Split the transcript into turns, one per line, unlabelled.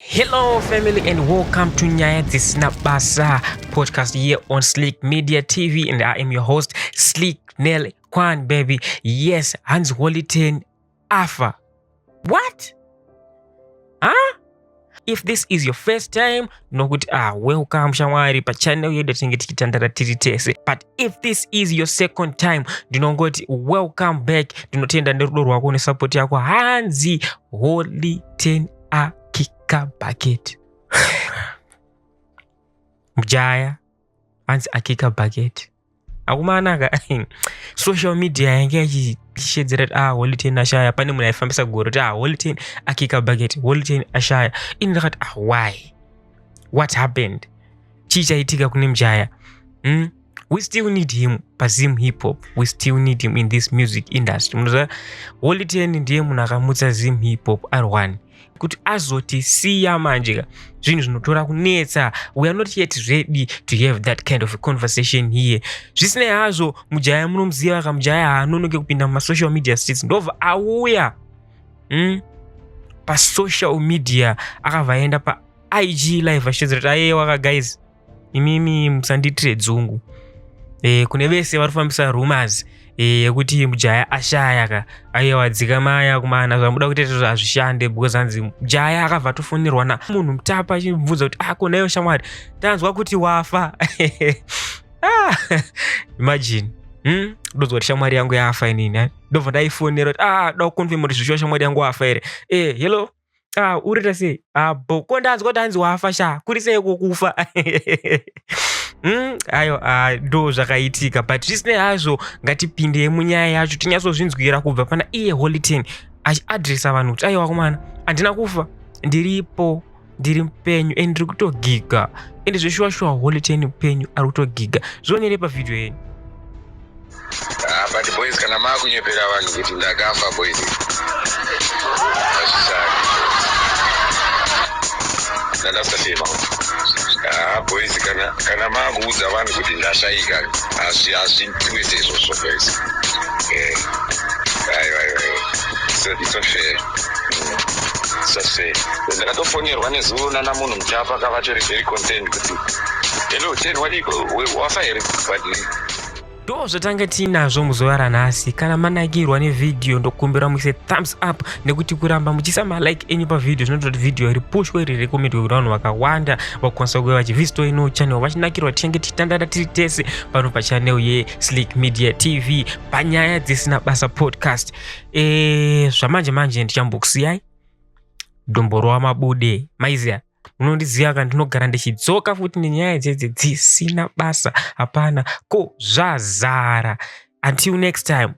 Hello family and welcome to Nyaya Dzisina Basa podcast here on Sleek Media TV, and I am your host Sleek Nell Kwan, baby. Yes, Hans Woliten Afa. What? Huh? If this is your first time, welcome shamwari pa channel yedu tingitikitandara tiritese. But if this is your second time, welcome back. Dinotenda nderudo rwako ne support yako Hanzi Woliten Akika Bucket. Mjaya Hanzi Akika Bucket. Akumana social media yange shedzera Woliten ashaya pane munhu aifambisa goro Woliten Akika Bucket, Woliten ashaya. Indakat why? What happened? Chichaitika kune Mjaya. We still need him pazim hip hop. We still need him in this music industry. Woliten ndiye munhu akamutsa zim hip hop R1 kuti azoti siya manje zvinhu zvinotora kunetsa. We are not yet ready to have that kind of a conversation here. Zvisine hazvo Mujaya munomziva ka Mujaya haanonoke kupinda muma social media streets. Ndobva auya pa social media akavaenda pa IG live ashedzera waka guys, imimi musanditire dzungu. Kune vese varifambisa rumors yekuti Mujaya ashaya ka aiwadzika maya kumana zvamuda kuita zvazvishande because hanzi Mujaya akabva tofonerwa na munhu mutapa achimubvunza kuti konayo shamwari tanzwa kuti wafa. Imagine ndozwa kuti shamwari yangu yafa inini. Ndobva ndaifonera kuti da kuconfirm kuti zvishuwa shamwari yangu wafa ere. Hello, urita sei? Boko ndanzwa kuti hanzi wafa sha kuri sei kufa. Ayo ndo zvakaitika, but zvisine hazvo ngatipinde munyaya yacho tinyatsozvinzwira kubva pana iye Woliten achiadresa vanhu kuti aiwa kumana handina kufa, ndiripo, ndiri mupenyu and ndiri kutogiga, ende zveshuwa Woliten mupenyu ari kutogiga. Zvionere pavidhio yenyu.
But boys kana makunyepera vanhu kuti ndakafa boys. Ndasema boys kana makuudza vanhu kuti ndashayika azvintwese izvozvo boys. So it's unfair. Ndakatofonerwa nezuona namunhu mutapa akava tori very content kuti hello Ten wadiko wafa here but
ndo zvotanga tinazvo muzuva ranhasi. Kana manakirwa nevidhio ndokumbira muise thumbs up nekuti kuramba muchisa malike enyu pavidhio zvinoita kuti vidhio ripushwe rirekomendwe kuti vanhu vakawanda vakwanisa kuva vachivisito ino channel vachinakirwa tinenge tichitandara tiri tese pano pachannel yeSleek Media TV panyaya dzisina basa podcast. Zvamanje manje ndichambokusiyai ndomborwa mabude maiziya. Munondiziva kana ndinogara ndichidzoka futi nenyaya dzisina basa hapana ko zvazara. Until next time.